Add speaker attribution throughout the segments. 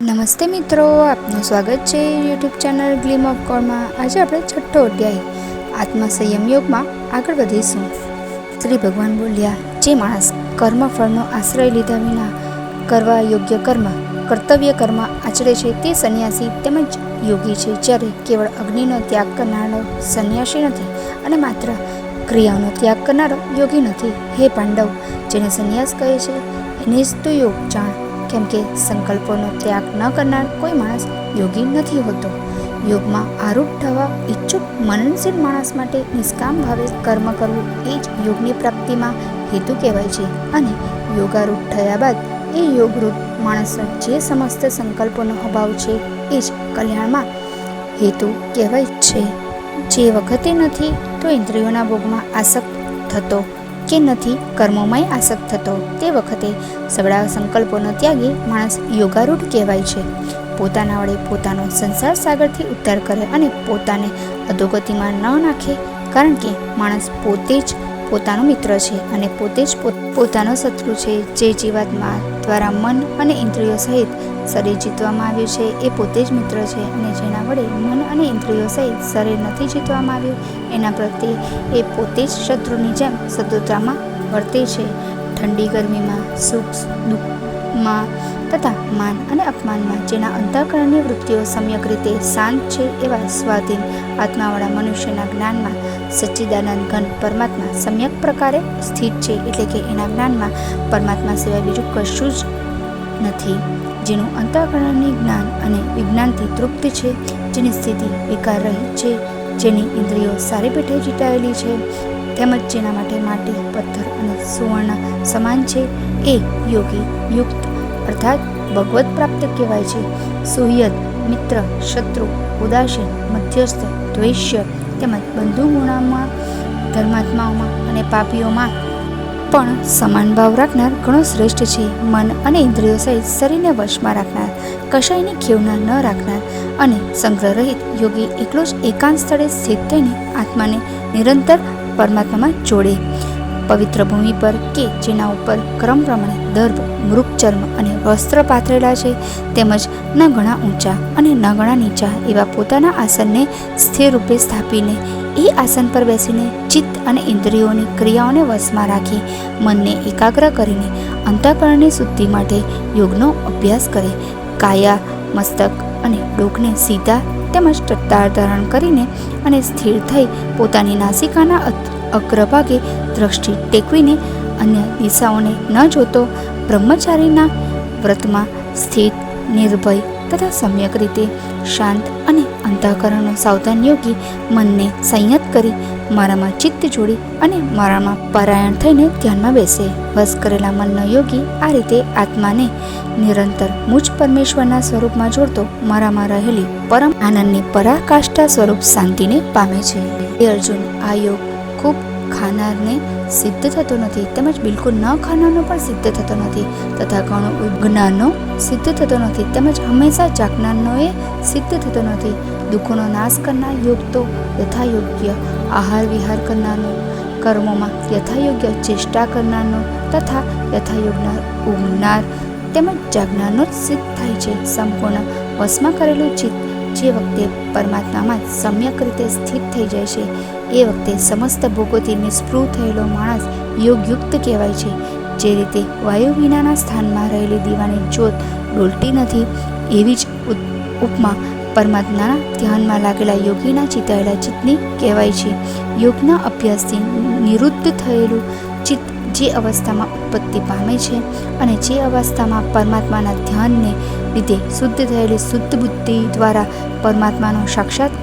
Speaker 1: નમસ્તે મિત્રો, આપનું સ્વાગત છે યુટ્યુબ ચેનલ ગ્લીમ ઓફ ગોડમાં। આજે આપણે છઠ્ઠો અધ્યાય આત્મસંયમ યોગમાં આગળ વધીશું। શ્રી ભગવાન બોલ્યા, જે માણસ કર્મફળનો આશ્રય લીધા વિના કરવા યોગ્ય કર્તવ્ય કર્મ આચરે છે તે સંન્યાસી તેમજ યોગી છે, જ્યારે કેવળ અગ્નિનો ત્યાગ કરનારો સંન્યાસી નથી અને માત્ર ક્રિયાઓનો ત્યાગ કરનારો યોગી નથી। હે પાંડવ, જેને સંન્યાસ કહે છે એને જ તું યોગ જાણ, કેમ કે સંકલ્પોનો ત્યાગ ન કરનાર કોઈ માણસ યોગી નથી હોતો। યોગમાં આરૂઢ થવા ઈચ્છુક મનનશીલ માણસ માટે નિષ્કામ ભાવે કર્મ કરવું એ જ યોગની પ્રાપ્તિમાં હેતુ કહેવાય છે, અને યોગારૂઢ થયા બાદ એ યોગરૂઢ માણસનો જે સમસ્ત સંકલ્પોનો અભાવ છે એ જ કલ્યાણમાં હેતુ કહેવાય છે। જે વખતે નથી તો ઇન્દ્રિયોના ભોગમાં આસક્ત થતો કે નથી કર્મોમાંય આસક્ત થતો, તે વખતે સગળા સંકલ્પોનો ત્યાગી માણસ યોગારૂઢ કહેવાય છે। પોતાના વડે પોતાનો સંસાર સાગરથી ઉદ્ધાર કરે અને પોતાને અધોગતિમાં ન નાખે, કારણ કે માણસ પોતે જ પોતાનો મિત્ર છે અને પોતે જ પોતાનો શત્રુ છે। જે જીવાત્મા દ્વારા મન અને ઇન્દ્રિયો સહિત શરીર જીતવામાં આવ્યું છે એ પોતે જ મિત્ર છે, અને જેના વડે મન અને ઇન્દ્રિયો સહિત શરીર નથી જીતવામાં આવ્યું એના પ્રત્યે એ પોતે જ શત્રુની જેમ શત્રુતામાં વર્તે છે। ઠંડી ગરમીમાં, સુખ દુઃખમાં તથા માન અને અપમાનમાં જેના અંતઃકરણની વૃત્તિઓ સમ્યક રીતે શાંત છે, એવા સ્વાધીન આત્માવાળા મનુષ્યના જ્ઞાનમાં સચ્ચિદાનંદ ઘન પરમાત્મા સમ્યક પ્રકારે સ્થિત છે, એટલે કે એના જ્ઞાનમાં પરમાત્મા સિવાય બીજું કશું જ નથી। જેનું અંતઃકરણની જ્ઞાન અને વિજ્ઞાનથી તૃપ્ત છે, જેની સ્થિતિ વિકાર રહિત છે, જેની ઇન્દ્રિયો સારી પેઠે જીટાયેલી છે, તેમજ જેના માટે માટી, પથ્થર અને સુવર્ણ સમાન છે, એ યોગી યુક્ત અર્થાત ભગવત પ્રાપ્ત કહેવાય છે। સુહૃદ, મિત્ર, શત્રુ, ઉદાસીન, મધ્યસ્થ, દ્વૈષ્ય તેમજ બંધુ ગુણોમાં, ધર્માત્માઓમાં અને પાપીઓમાં પણ સમાન ભાવ રાખનાર ઘણો શ્રેષ્ઠ છે। મન અને ઇન્દ્રિયો સહિત શરીરને વશમાં રાખનાર, કશાયની ખેવના ન રાખનાર અને સંગ્રહ રહિત યોગી એકલો જ એકાંત સ્થળે સ્થિત થઈને આત્માને નિરંતર પરમાત્મામાં જોડે। પવિત્ર ભૂમિ પર કે જેના ઉપર ક્રમ પ્રમાણે દર્ભ, મૃગચર્મ અને વસ્ત્ર પાથરેલા છે, તેમજ ન ઘણા ઊંચા અને ન ઘણા નીચા એવા પોતાના આસનને સ્થિર રૂપે સ્થાપીને એ આસન પર બેસીને ચિત્ત અને ઇન્દ્રિયોની ક્રિયાઓને વશમાં રાખી મનને એકાગ્ર કરીને અંતઃકરણની શુદ્ધિ માટે યોગનો અભ્યાસ કરે। કાયા, મસ્તક અને ડોકને સીધા તેમજ ટટ્ટાર ધારણ કરીને અને સ્થિર થઈ પોતાની નાસિકાના અગ્રભાગે દ્રષ્ટિ ટેકવીને અન્ય દિશાઓને ન જોતો બ્રહ્મચારીના વ્રતમાં સ્થિત, નિર્ભય તથા સમ્યક રીતે શાંત અને અંતઃકરણનો સાવધાન યોગી મનને સંયત કરી મારામાં ચિત્ત જોડી અને મારામાં પારાયણ થઈને ધ્યાનમાં બેસે। વશ કરેલા મનનો યોગી આ રીતે આત્માને નિરંતર મુજ પરમેશ્વરના સ્વરૂપમાં જોડતો મારામાં રહેલી પરમ આનંદની પરાકાષ્ઠા સ્વરૂપ શાંતિને પામે છે। હે અર્જુન, આ યોગ ખૂબ ખાનારને સિદ્ધ થતો નથી, તેમજ બિલકુલ ન ખાનારનો પણ સિદ્ધ થતો નથી, તથા ઘણો ઉદ્ગનારનો સિદ્ધ થતો નથી, તેમજ હંમેશા જાગનારનો એ સિદ્ધ થતો નથી। દુઃખોનો નાશ કરનાર યોગ તો યથાયોગ્ય આહાર વિહાર કરનારનો, કર્મોમાં યથાયોગ્ય ચેષ્ટા કરનારનો તથા યથાયોગના ઊંઘનાર તેમજ જાગનારનો જ સિદ્ધ થાય છે। સંપૂર્ણ વશમાં કરેલું ચિત્ત જે વખતે પરમાત્મામાં સમ્યક રીતે સ્થિત થઈ જાય છે, એ વખતે સમસ્ત ભોગોથી નિસ્પૃહ થયેલો માણસ યોગયુક્ત કહેવાય છે। જે રીતે વાયુ વિનાના સ્થાનમાં રહેલી દીવાની જ્યોત ડોલતી નથી, એવી જ ઉપમા પરમાત્માના ધ્યાનમાં લાગેલા યોગીના ચિતાયેલા ચિત્તની કહેવાય છે। યોગના અભ્યાસથી નિરુદ્ધ થયેલું ચિત્ત જે અવસ્થામાં ઉત્પત્તિ પામે છે અને જે અવસ્થામાં પરમાત્માના ધ્યાનને લીધે શુદ્ધ થયેલી શુદ્ધ બુદ્ધિ દ્વારા પરમાત્માનો સાક્ષાત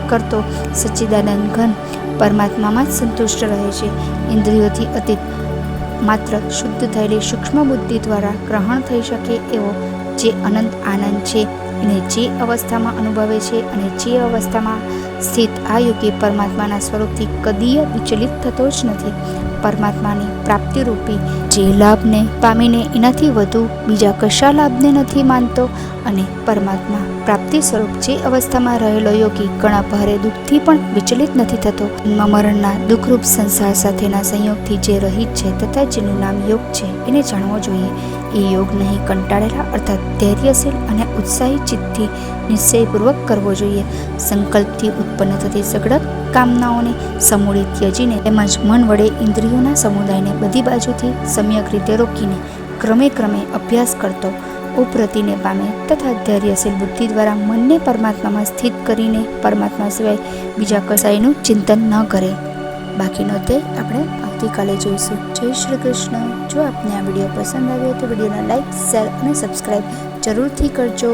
Speaker 1: કરતો સચ્ચિદાનંદ ઘન પરમાત્મામાં જ સંતુષ્ટ રહે છે। ઇન્દ્રિયોથી અતીત માત્ર શુદ્ધ થયેલી સૂક્ષ્મ બુદ્ધિ દ્વારા ગ્રહણ થઈ શકે એવો જે અનંત આનંદ છે એને જે અવસ્થામાં અનુભવે છે અને જે અવસ્થામાં સ્થિત આ યોગી પરમાત્માના સ્વરૂપથી કદીય વિચલિત થતો જ નથી। પરમાત્માની પ્રાપ્તિરૂપી જે લાભને પામીને એનાથી વધુ બીજા કશા લાભને નથી માનતો, અને પરમાત્મા પ્રાપ્તિ સ્વરૂપ જે અવસ્થામાં રહેલો યોગી ઘણા ભારે દુઃખથી પણ વિચલિત નથી થતો। મરણના દુઃખરૂપ સંસાર સાથેના સંયોગથી જે રહિત છે તથા જેનું નામ યોગ છે એને જાણવો જોઈએ। એ યોગ નહીં કંટાળેલા અર્થાત ધૈર્યશીલ અને ઉત્સાહી ચિત્તથી નિશ્ચયપૂર્વક કરવો જોઈએ. સંકલ્પથી ઉત્પન્ન થતી સઘળક કામનાઓને સમૂળે ત્યજીને તેમજ મન વડે ઇન્દ્રિયોના સમુદાયને બધી બાજુથી સમ્યક રીતે રોકીને ક્રમે અભ્યાસ કરતો ઉપરતિને પામે તથા ધૈર્યશીલ બુદ્ધિ દ્વારા મનને પરમાત્મામાં સ્થિત કરીને પરમાત્મા સિવાય બીજા કશાયનું ચિંતન ન કરે. બાકીનો તે આપણે આવતીકાલે જોઈશું. જય શ્રી કૃષ્ણ. જો આપને આ વિડીયો પસંદ આવ્યો તો વિડીયોને લાઈક, શેર અને સબસ્ક્રાઈબ જરૂરથી કરજો.